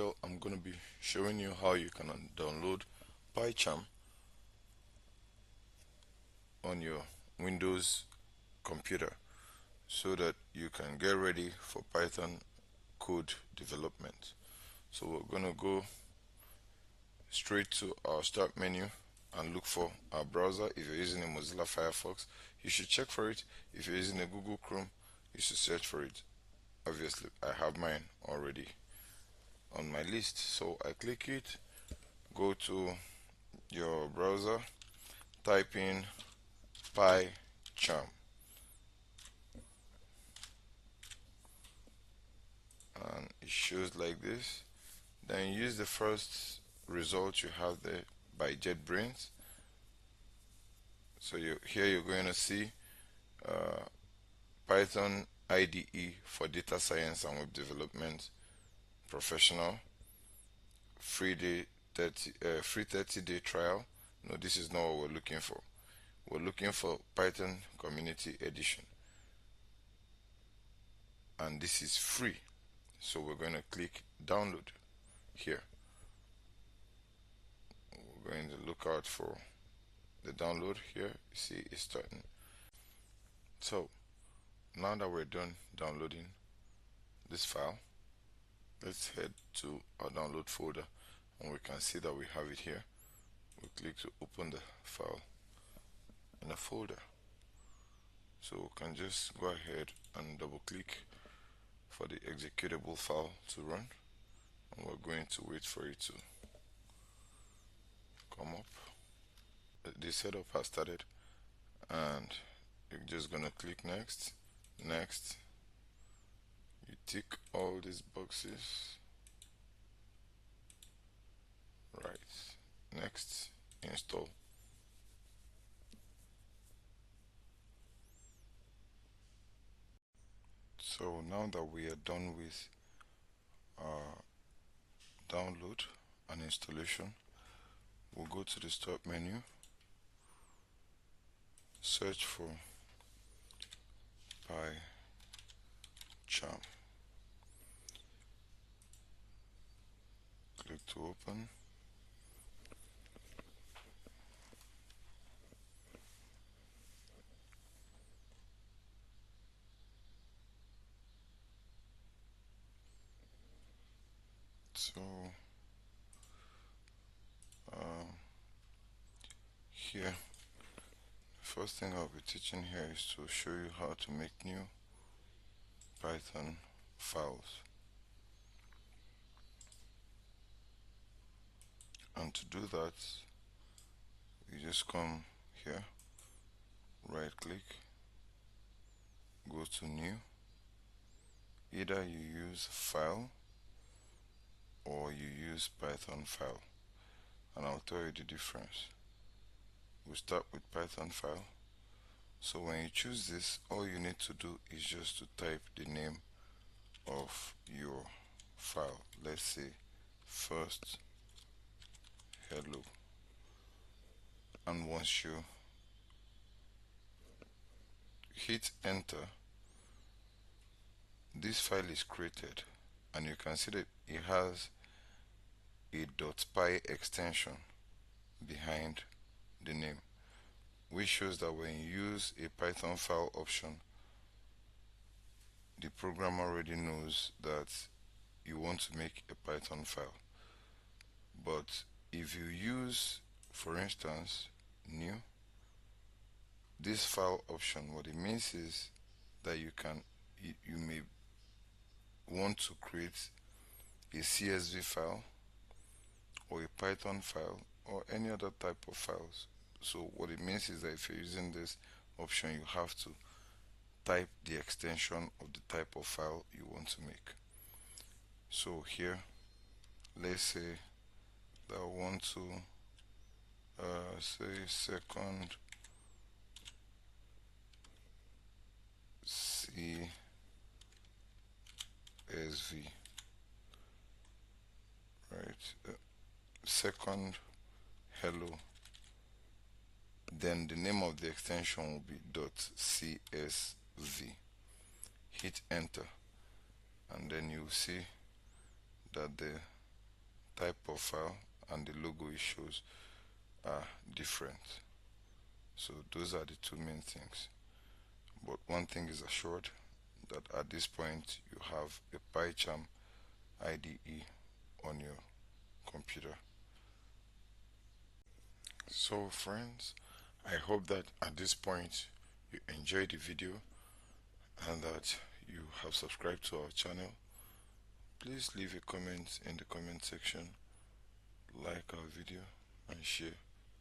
tutorial, I'm going to be showing you how you can download PyCharm on your Windows computer so that you can get ready for Python code development. So we're going to go straight to our start menu and look for our browser. If you're using a Mozilla Firefox, you should check for it. If you're using a Google Chrome, you should search for it. Obviously, I have mine already on my list, so I click it, go to your browser, type in PyCharm, and it shows like this. Then use the first result you have there by JetBrains. So here you're going to see Python IDE for data science and web development professional, free 30-day trial. No, this is not what we're looking for. We're looking for Python Community Edition, and this is free. So we're going to click download here. We're going to look out for the download here. You see it's starting. So now that we're done downloading this file, let's head to our download folder, and we can see that we have it here. We click to open the file in a folder. So we can just go ahead and double click for the executable file to run, and we're going to wait for it to come up. The setup has started, and you're just gonna click next. You tick all these boxes, right? Next, install. So now that we are done with our download and installation, we'll go to the start menu, search for PyCharm, click to open. So here, first thing I'll be teaching here is to show you how to make new Python files. And to do that, you just come here, right click, go to new. Either you use file or you use Python file, and I'll tell you the difference. We'll start with Python file. So when you choose this, all you need to do is just to type the name of your file. Let's say first hello, and once you hit enter, this file is created, and you can see that it has a .py extension behind the name, which shows that when you use a Python file option, the program already knows that you want to make a Python file. But if you use, for instance, new, this file option, what it means is that you may want to create a CSV file or a Python file or any other type of files. So what it means is that if you're using this option, you have to type the extension of the type of file you want to make. So here, let's say that I want to say second CSV, right? Second hello, then the name of the extension will be .csv. Hit enter, and then you see that the type of file and the logo it shows are different. So those are the two main things. But one thing is assured, that at this point you have a PyCharm IDE on your computer. So friends, I hope that at this point you enjoyed the video and that you have subscribed to our channel. Please leave a comment in the comment section, like our video, and share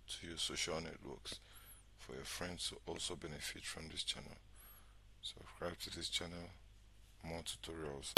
to your social networks for your friends to also benefit from this channel. Subscribe to this channel, more tutorials.